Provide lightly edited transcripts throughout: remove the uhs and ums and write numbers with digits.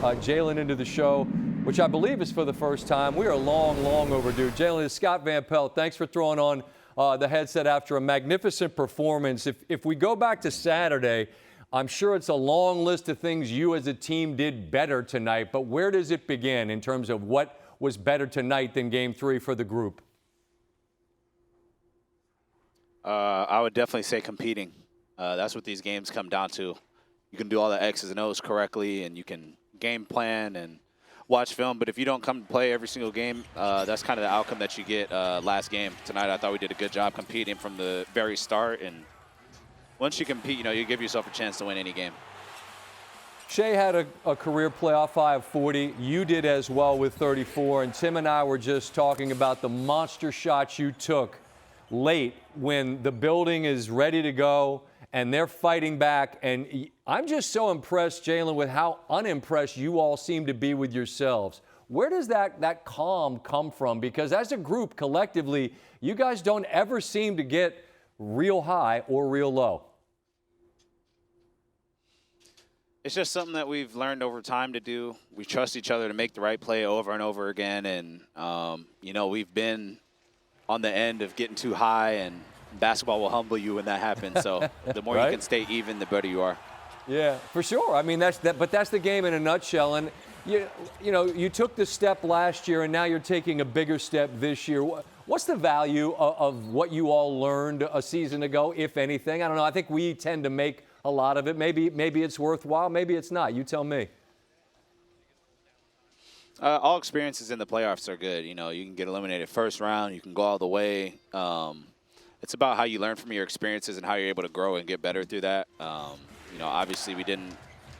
Jalen into the show, which I believe is for the first time. We are long, long overdue. Jalen, it's Scott Van Pelt. Thanks for throwing on the headset after a magnificent performance. If we go back to Saturday, I'm sure it's a long list of things you as a team did better tonight, but where does it begin in terms of what was better tonight than Game 3 for the group? I would definitely say competing. That's what these games come down to. You can do all the X's and O's correctly, and you can game plan and watch film, but if you don't come to play every single game, that's kind of the outcome that you get last game. Tonight, I thought we did a good job competing from the very start, and once you compete, you give yourself a chance to win any game. Shea had a career playoff high of 40. You did as well with 34, and Tim and I were just talking about the monster shots you took late when the building is ready to go and they're fighting back. And I'm just so impressed, Jalen, with how unimpressed you all seem to be with yourselves. Where does that calm come from? Because as a group, collectively, you guys don't ever seem to get real high or real low. It's just something that we've learned over time to do. We trust each other to make the right play over and over again. And, we've been on the end of getting too high, and basketball will humble you when that happens. So the more right? You can stay even, the better you are. Yeah, for sure. I mean, but that's the game in a nutshell. And, you took the step last year, and now you're taking a bigger step this year. What's the value of what you all learned a season ago, if anything? I don't know. I think we tend to make a lot of it. Maybe it's worthwhile. Maybe it's not. You tell me. All experiences in the playoffs are good. You can get eliminated first round. You can go all the way. It's about how you learn from your experiences and how you're able to grow and get better through that. Obviously we didn't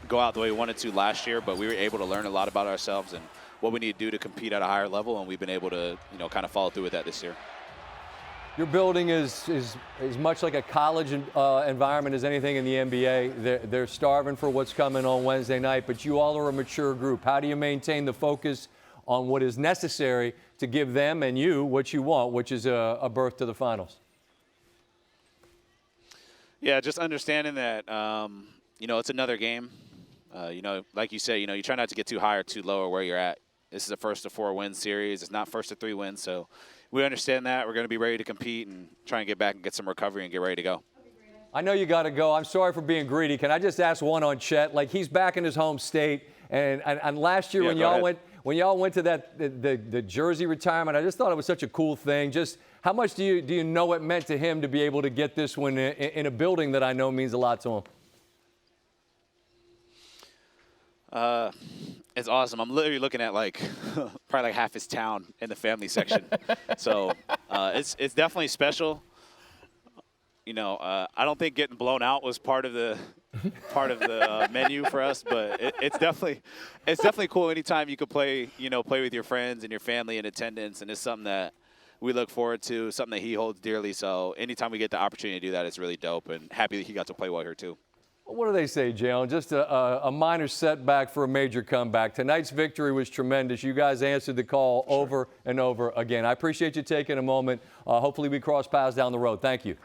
go out the way we wanted to last year, but we were able to learn a lot about ourselves and what we need to do to compete at a higher level, and we've been able to, kind of follow through with that this year. Your building is much like a college environment as anything in the NBA. They're starving for what's coming on Wednesday night, but you all are a mature group. How do you maintain the focus on what is necessary to give them and you what you want, which is a berth to the finals? Yeah, just understanding that, it's another game. Like you said, you try not to get too high or too low or where you're at. This is a first to 4 win series. It's not first to 3 wins, so we understand that. We're going to be ready to compete and try and get back and get some recovery and get ready to go. I know you got to go. I'm sorry for being greedy. Can I just ask one on Chet? Like, he's back in his home state, and last year when y'all went to the jersey retirement, I just thought it was such a cool thing. Just how much do you know it meant to him to be able to get this one in a building that I know means a lot to him? It's awesome. I'm literally looking at probably half his town in the family section. So it's definitely special. I don't think getting blown out was part of the menu for us, but it's definitely cool anytime you could play with your friends and your family in attendance, and it's something that we look forward to, something that he holds dearly. So anytime we get the opportunity to do that, it's really dope, and happy that he got to play well here too. What do they say, Jalen? Just a minor setback for a major comeback. Tonight's victory was tremendous. You guys answered the call over and over again. I appreciate you taking a moment. Hopefully we cross paths down the road. Thank you.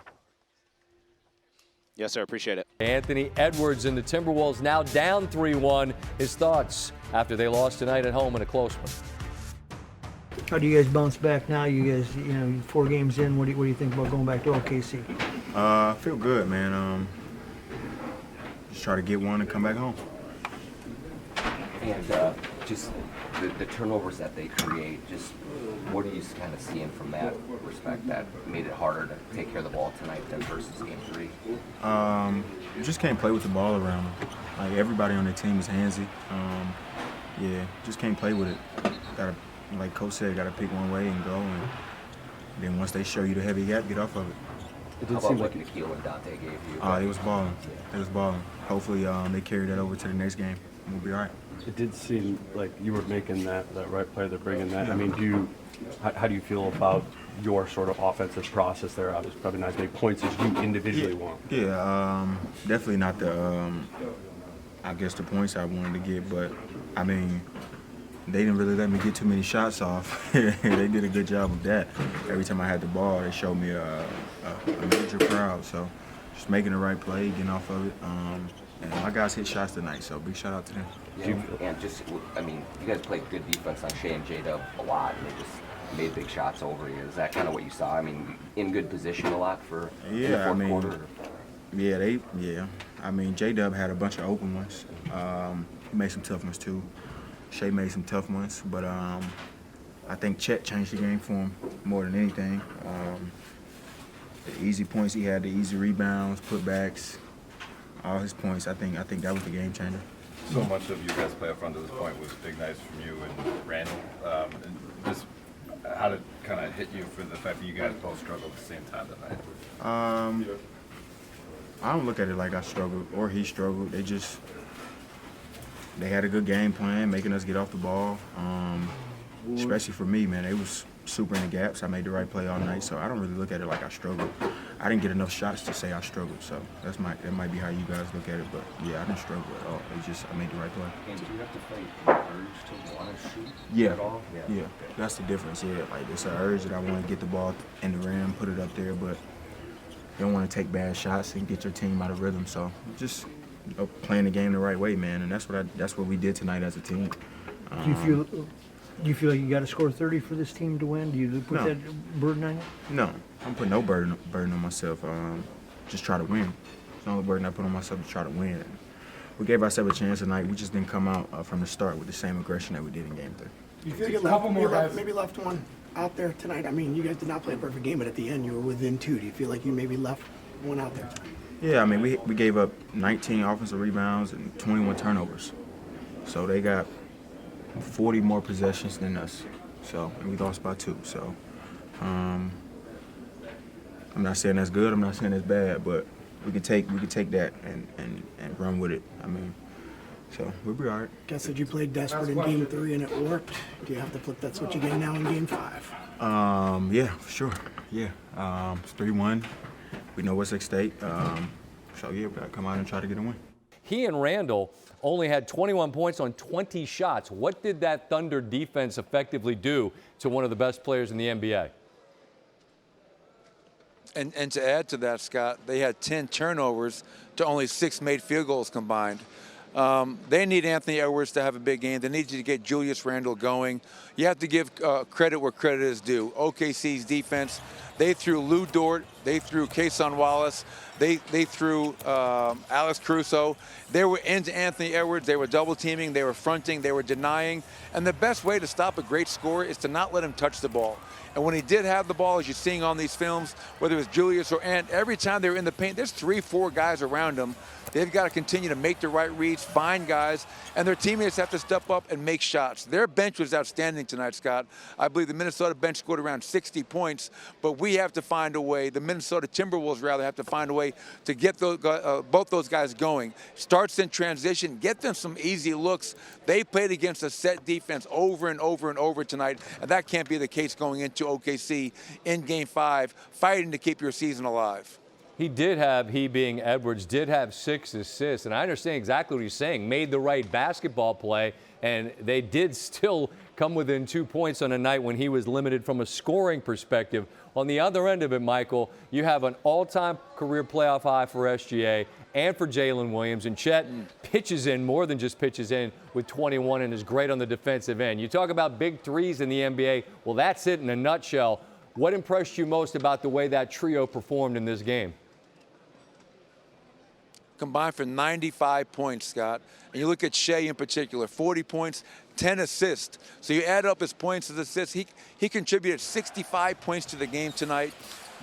Yes, sir. Appreciate it. Anthony Edwards and the Timberwolves now down 3-1. His thoughts after they lost tonight at home in a close one. How do you guys bounce back now? You guys, 4 games in. What do you think about going back to OKC? I feel good, man. Just try to get one and come back home. And just the turnovers that they create, just what are you kind of seeing from that respect that made it harder to take care of the ball tonight than versus Game 3? You just can't play with the ball around them. Like, everybody on the team is handsy. Just can't play with it. Gotta, like Coach said, got to pick one way and go. And then once they show you the heavy gap, get off of it. How about what Nikhil and Dante gave you? It was balling. It was balling. Hopefully they carry that over to the next game. We'll be all right. It did seem like you were making that right play. They're bringing that. I mean, how do you feel about your sort of offensive process there? Obviously, probably not as many points as you individually want. Yeah, definitely not the, the points I wanted to get. But, I mean, they didn't really let me get too many shots off. They did a good job of that. Every time I had the ball, they showed me a major crowd. So just making the right play, getting off of it. And my guys hit shots tonight, so big shout out to them. And just, I mean, you guys played good defense on Shea and J-Dub a lot, and they just made big shots over you. Is that kind of what you saw? I mean, in good position a lot for in the fourth quarter? Yeah. I mean, J-Dub had a bunch of open ones. He made some tough ones too. Shea made some tough ones, but I think Chet changed the game for him more than anything. The easy points he had, the easy rebounds, putbacks, all his points. I think that was the game changer. So much of you guys' play up front to this point was big nights from you and Randall. And just how did it kind of hit you for the fact that you guys both struggled at the same time tonight? I don't look at it like I struggled or he struggled. They had a good game plan, making us get off the ball. Especially for me, man, they was super in the gaps. I made the right play all night, so I don't really look at it like I struggled. I didn't get enough shots to say I struggled, so that might be how you guys look at it. But yeah, I didn't struggle at all. It's just I made the right play. And do you have to fight the urge to want to shoot at all? Yeah, that's the difference. Yeah, like it's an urge that I want to get the ball in the rim, put it up there, but you don't want to take bad shots and get your team out of rhythm. So just playing the game the right way, man, and that's what we did tonight as a team. Do you feel like you got to score 30 for this team to win? Do you put that burden on you? No, I'm putting no burden on myself. Just try to win. It's the only burden I put on myself to try to win. We gave ourselves a chance tonight. We just didn't come out from the start with the same aggression that we did in Game 3. You feel maybe left one out there tonight? I mean, you guys did not play a perfect game, but at the end you were within 2. Do you feel like you maybe left one out there? Yeah, I mean, we gave up 19 offensive rebounds and 21 turnovers. So they got 40 more possessions than us. So, and we lost by 2. So, I'm not saying that's good. I'm not saying that's bad, but we can take that and run with it. I mean, so we'll be all right. Guess that you played desperate in Game 3 and it worked. Do you have to flip that switch again now in Game 5? Yeah, for sure. Yeah, it's 3-1. We know what's at stake. So yeah, we gotta come out and try to get a win. He and Randall only had 21 points on 20 shots. What did that Thunder defense effectively do to one of the best players in the NBA? And to add to that, Scott, they had 10 turnovers to only 6 made field goals combined. They need Anthony Edwards to have a big game. They need you to get Julius Randle going. You have to give credit where credit is due. OKC's defense, they threw Lou Dort, they threw Kason Wallace, they threw Alex Caruso. They were into Anthony Edwards. They were double teaming, they were fronting, they were denying. And the best way to stop a great scorer is to not let him touch the ball. And when he did have the ball, as you're seeing on these films, whether it was Julius or Ant, every time they were in the paint, there's 3-4 guys around him. They've got to continue to make the right reads, find guys, and their teammates have to step up and make shots. Their bench was outstanding tonight, Scott. I believe the Minnesota bench scored around 60 points, but we have to find a way, the Minnesota Timberwolves rather, have to find a way to get those, both those guys going. Starts in transition, get them some easy looks. They played against a set defense over and over and over tonight, and that can't be the case going into OKC in Game 5, fighting to keep your season alive. He being Edwards, did have 6 assists. And I understand exactly what he's saying. Made the right basketball play, and they did still come within 2 points on a night when he was limited from a scoring perspective. On the other end of it, Michael, you have an all-time career playoff high for SGA and for Jalen Williams. And Chet pitches in, more than just pitches in, with 21 and is great on the defensive end. You talk about big threes in the NBA. Well, that's it in a nutshell. What impressed you most about the way that trio performed in this game? Combined for 95 points, Scott. And you look at Shea in particular, 40 points, 10 assists. So you add up his points, his assists. He contributed 65 points to the game tonight.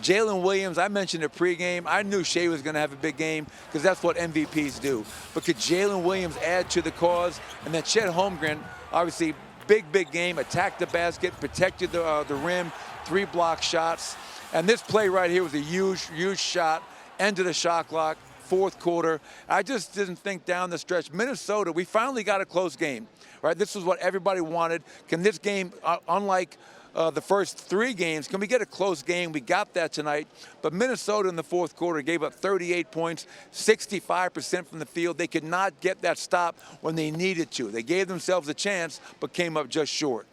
Jalen Williams, I mentioned it pregame. I knew Shea was going to have a big game because that's what MVPs do. But could Jalen Williams add to the cause? And then Chet Holmgren, obviously, big game, attacked the basket, protected the rim, 3 block shots. And this play right here was a huge shot, ended the shot clock. Fourth quarter. I just didn't think down the stretch. Minnesota, we finally got a close game, right? This was what everybody wanted. Can this game, unlike the first 3 games, can we get a close game? We got that tonight. But Minnesota in the fourth quarter gave up 38 points, 65% from the field. They could not get that stop when they needed to. They gave themselves a chance, but came up just short.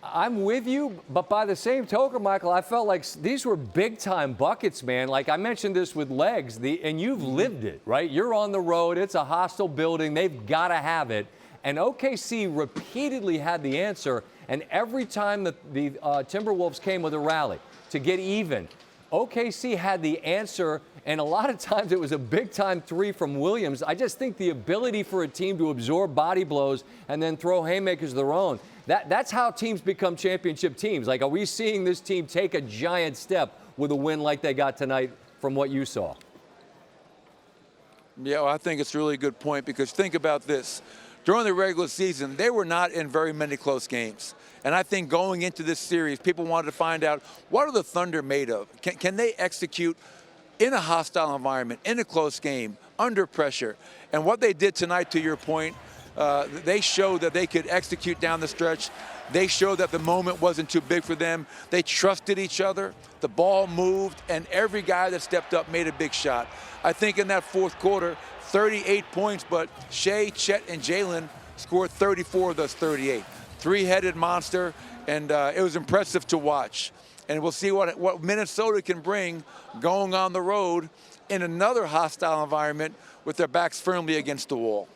I'm with you, but by the same token, Michael, I felt like these were big-time buckets, man. Like I mentioned this with legs, and you've lived it, right? You're on the road. It's a hostile building. They've got to have it. And OKC repeatedly had the answer, and every time the Timberwolves came with a rally to get even, OKC had the answer, and a lot of times it was a big-time three from Williams. I just think the ability for a team to absorb body blows and then throw haymakers of their own, that's how teams become championship teams. Like, are we seeing this team take a giant step with a win like they got tonight from what you saw? Yeah, well, I think it's a really good point because think about this. During the regular season, they were not in very many close games. And I think going into this series, people wanted to find out, what are the Thunder made of? Can they execute in a hostile environment, in a close game, under pressure? And what they did tonight, to your point, they showed that they could execute down the stretch. They showed that the moment wasn't too big for them. They trusted each other. The ball moved, and every guy that stepped up made a big shot. I think in that fourth quarter, 38 points, but Shea, Chet, and Jalen scored 34 of those 38. Three-headed monster, and it was impressive to watch. And we'll see what Minnesota can bring going on the road in another hostile environment with their backs firmly against the wall.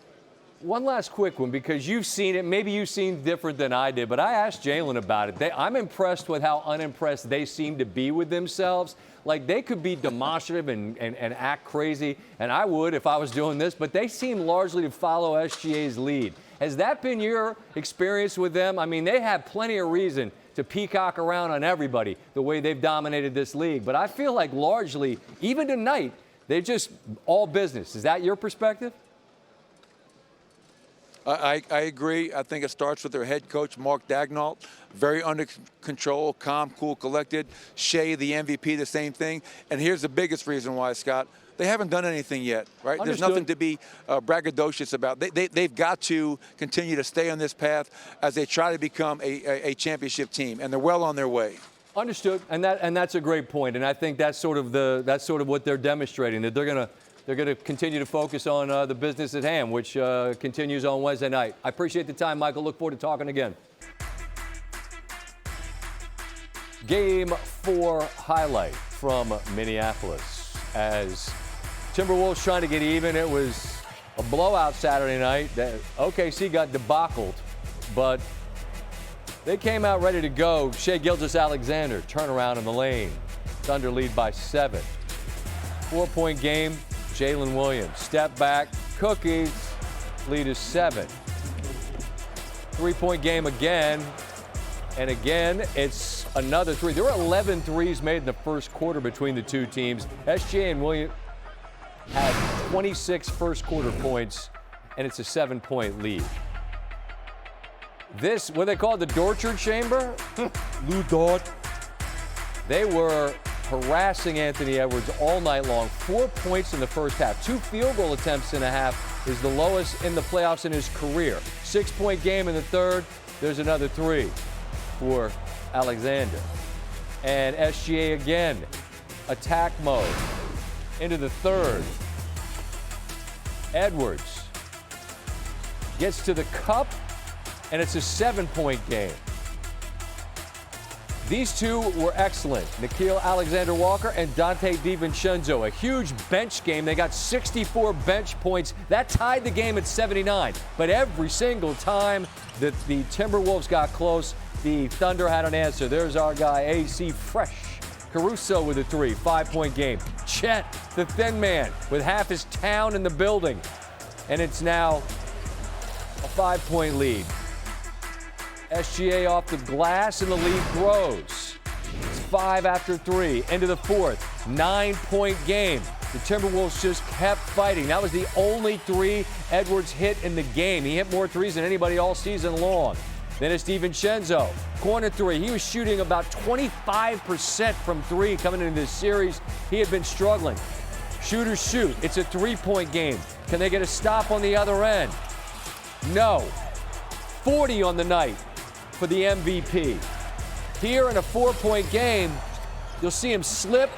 One last quick one, because you've seen it. Maybe you've seen different than I did, but I asked Jalen about it. I'm impressed with how unimpressed they seem to be with themselves. Like, they could be demonstrative and act crazy, and I would if I was doing this, but they seem largely to follow SGA's lead. Has that been your experience with them? I mean, they have plenty of reason to peacock around on everybody the way they've dominated this league, but I feel like largely, even tonight, they're just all business. Is that your perspective? I agree. I think it starts with their head coach, Mark Daigneault. Very under control, calm, cool, collected. Shea, the MVP, the same thing. And here's the biggest reason why, Scott. They haven't done anything yet, right? Understood. There's nothing to be braggadocious about. They've got to continue to stay on this path as they try to become a championship team, and they're well on their way. Understood, and that's a great point, and I think that's sort of what they're demonstrating, that they're going to continue to focus on the business at hand, which continues on Wednesday night. I appreciate the time, Michael. Look forward to talking again. Game 4 highlight from Minneapolis. As Timberwolves trying to get even, it was a blowout Saturday night. OKC got debacled, but they came out ready to go. Shai Gilgeous-Alexander, turnaround in the lane. Thunder lead by 7. 4-point game. Jalen Williams, step back, cookies, lead is 7. 3-point game again, and again, it's another 3. There were 11 threes made in the first quarter between the two teams. SGA and Williams had 26 first quarter points, and it's a 7-point lead. This, what they call the Dorchard Chamber? Lou Dort. They were harassing Anthony Edwards all night long. 4 points in the first half. 2 field goal attempts in a half is the lowest in the playoffs in his career. 6-point game in the third. There's another 3 for Alexander. And SGA again, attack mode into the third. Edwards gets to the cup, and it's a 7-point game. These two were excellent. Nickeil Alexander-Walker and Dante DiVincenzo. A huge bench game. They got 64 bench points. That tied the game at 79. But every single time that the Timberwolves got close, the Thunder had an answer. There's our guy, AC Fresh. Caruso with a 3, 5-point game. Chet, the thin man, with half his town in the building. And it's now a 5-point lead. SGA off the glass, and the lead grows. It's 5 after 3, into the fourth. 9-point game. The Timberwolves just kept fighting. That was the only 3 Edwards hit in the game. He hit more threes than anybody all season long. Then it's DiVincenzo, corner 3. He was shooting about 25% from 3 coming into this series. He had been struggling. Shooters shoot. It's a 3-point game. Can they get a stop on the other end? No. 40 on the night for the MVP. Here in a 4-point game, you'll see him slip,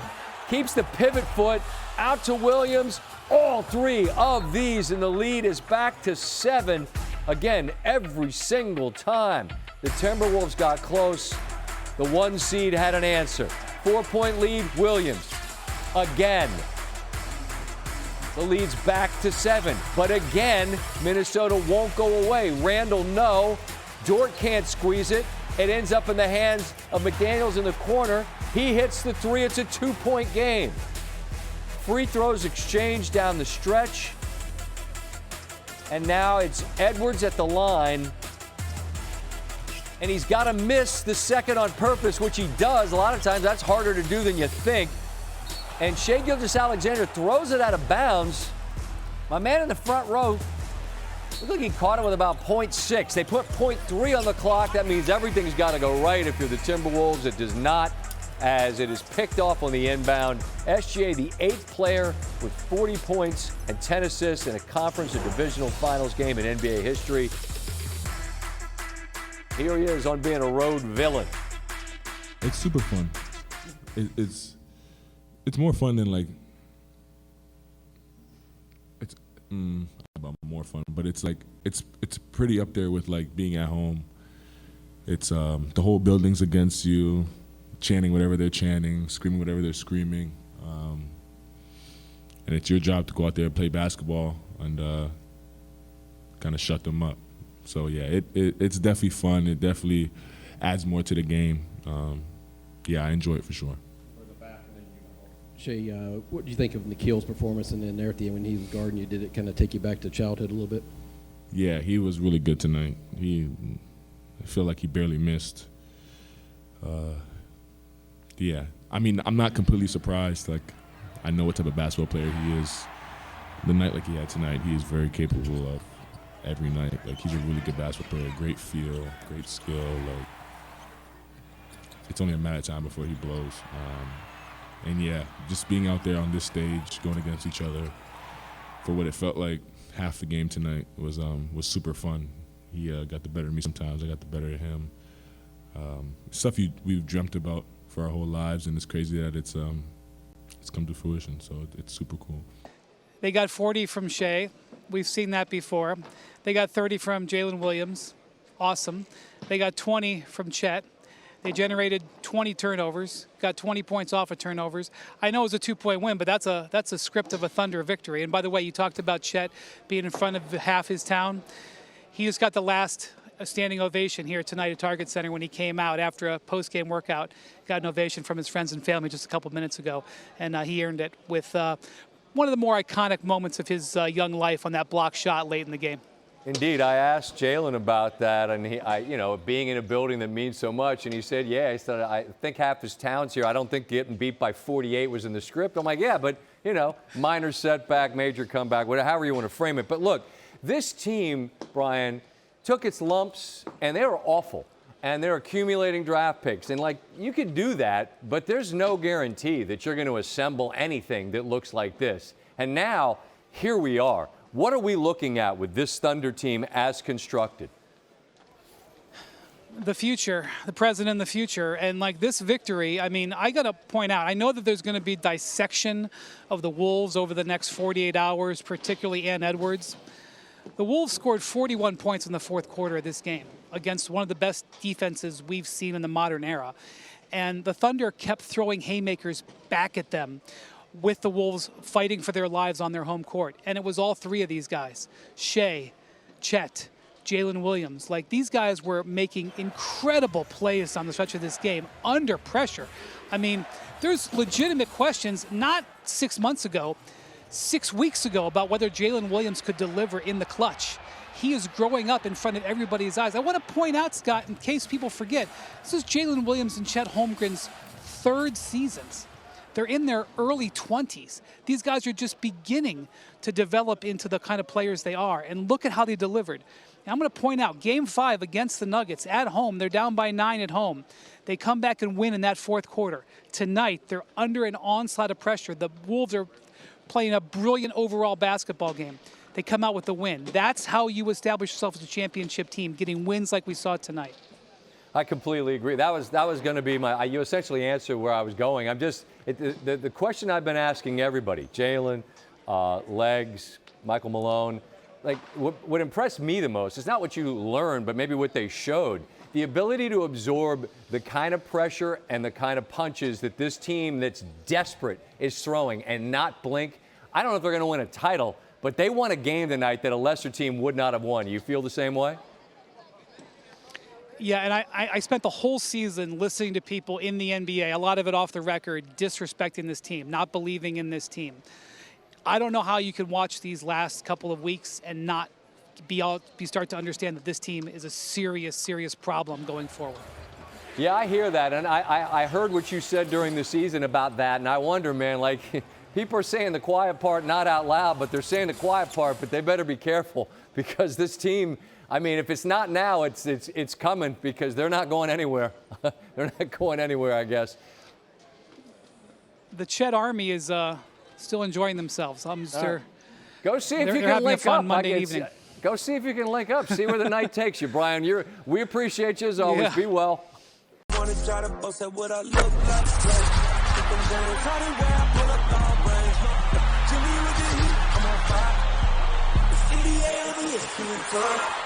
keeps the pivot foot, out to Williams. All 3 of these, and the lead is back to 7. Again, every single time The Timberwolves got close. The 1 seed had an answer. 4-point lead, Williams. Again. The lead's back to 7. But again, Minnesota won't go away. Randall, no. Dort can't squeeze it. It ends up in the hands of McDaniels in the corner. He hits the 3. It's a 2-point game. Free throws exchanged down the stretch. And now it's Edwards at the line. And he's got to miss the second on purpose, which he does. A lot of times that's harder to do than you think. And Shai Gilgeous-Alexander throws it out of bounds. My man in the front row, looked like he caught it with about 0.6. They put 0.3 on the clock. That means everything's got to go right if you're the Timberwolves. It does not, as it is picked off on the inbound. SGA, the 8th player with 40 points and 10 assists in a conference or divisional finals game in NBA history. Here he is on being a road villain. It's super fun. It's more fun than like, it's about more fun, but it's like, it's pretty up there with like being at home. It's the whole building's against you, chanting whatever they're chanting, screaming whatever they're screaming. And it's your job to go out there and play basketball and kind of shut them up. So yeah, it's definitely fun. It definitely adds more to the game. Yeah, I enjoy it for sure. Shai, what do you think of Nikhil's performance and then there at the end when he was guarding you? Did it kind of take you back to childhood a little bit? Yeah, he was really good tonight. I feel like he barely missed. Yeah, I mean, I'm not completely surprised. Like, I know what type of basketball player he is. The night like he had tonight, he is very capable of every night. Like, he's a really good basketball player, great feel, great skill. Like, it's only a matter of time before he blows. And yeah, just being out there on this stage, going against each other for what it felt like half the game tonight was super fun. He got the better of me sometimes. I got the better of him. Stuff we've dreamt about for our whole lives, and it's crazy that it's come to fruition. So it's super cool. They got 40 from Shai. We've seen that before. They got 30 from Jalen Williams. Awesome. They got 20 from Chet. They generated 20 turnovers, got 20 points off of turnovers. I know it was a 2-point win, but that's a script of a Thunder victory. And by the way, you talked about Chet being in front of half his town. He just got the last standing ovation here tonight at Target Center when he came out after a post-game workout. Got an ovation from his friends and family just a couple minutes ago, and he earned it with one of the more iconic moments of his young life on that block shot late in the game. Indeed, I asked Jalen about that, and being in a building that means so much, and he said, yeah, he said, I think half his town's here. I don't think getting beat by 48 was in the script. I'm like, yeah, but, minor setback, major comeback, whatever, however you want to frame it. But look, this team, Brian, took its lumps, and they were awful, and they're accumulating draft picks. And, you can do that, but there's no guarantee that you're going to assemble anything that looks like this. And now, here we are. What are we looking at with this Thunder team as constructed? The future, the present and the future. And this victory, I mean, I got to point out, I know that there's going to be dissection of the Wolves over the next 48 hours, particularly Ann Edwards. The Wolves scored 41 points in the fourth quarter of this game against one of the best defenses we've seen in the modern era. And the Thunder kept throwing haymakers back at them, with the Wolves fighting for their lives on their home court. And it was all three of these guys, Shai, Chet, Jalen Williams. These guys were making incredible plays on the stretch of this game under pressure. I mean, there's legitimate questions, not 6 months ago, 6 weeks ago, about whether Jalen Williams could deliver in the clutch. He is growing up in front of everybody's eyes. I want to point out, Scott, in case people forget, this is Jalen Williams and Chet Holmgren's third seasons. They're in their early 20s. These guys are just beginning to develop into the kind of players they are. And look at how they delivered. And I'm going to point out, Game 5 against the Nuggets at home, they're down by 9 at home. They come back and win in that fourth quarter. Tonight, they're under an onslaught of pressure. The Wolves are playing a brilliant overall basketball game. They come out with the win. That's how you establish yourself as a championship team, getting wins like we saw tonight. I completely agree. That was going to be you essentially answered where I was going. The question I've been asking everybody, Jalen, Legs, Michael Malone, like what impressed me the most is not what you learned, but maybe what they showed. The ability to absorb the kind of pressure and the kind of punches that this team that's desperate is throwing and not blink. I don't know if they're going to win a title, but they won a game tonight that a lesser team would not have won. You feel the same way? Yeah, and I spent the whole season listening to people in the NBA, a lot of it off the record, disrespecting this team, not believing in this team. I don't know how you can watch these last couple of weeks and not start to understand that this team is a serious, serious problem going forward. Yeah, I hear that, and I heard what you said during the season about that, and I wonder, man, like people are saying the quiet part not out loud, but they're saying the quiet part, but they better be careful because this team, I mean, if it's not now, it's coming because they're not going anywhere. They're not going anywhere, I guess. The Chet Army is still enjoying themselves. Go see if you can link up. Monday evening. Go see if you can link up. See where the night takes you, Brian. We appreciate you as always. Yeah. Be well. NBA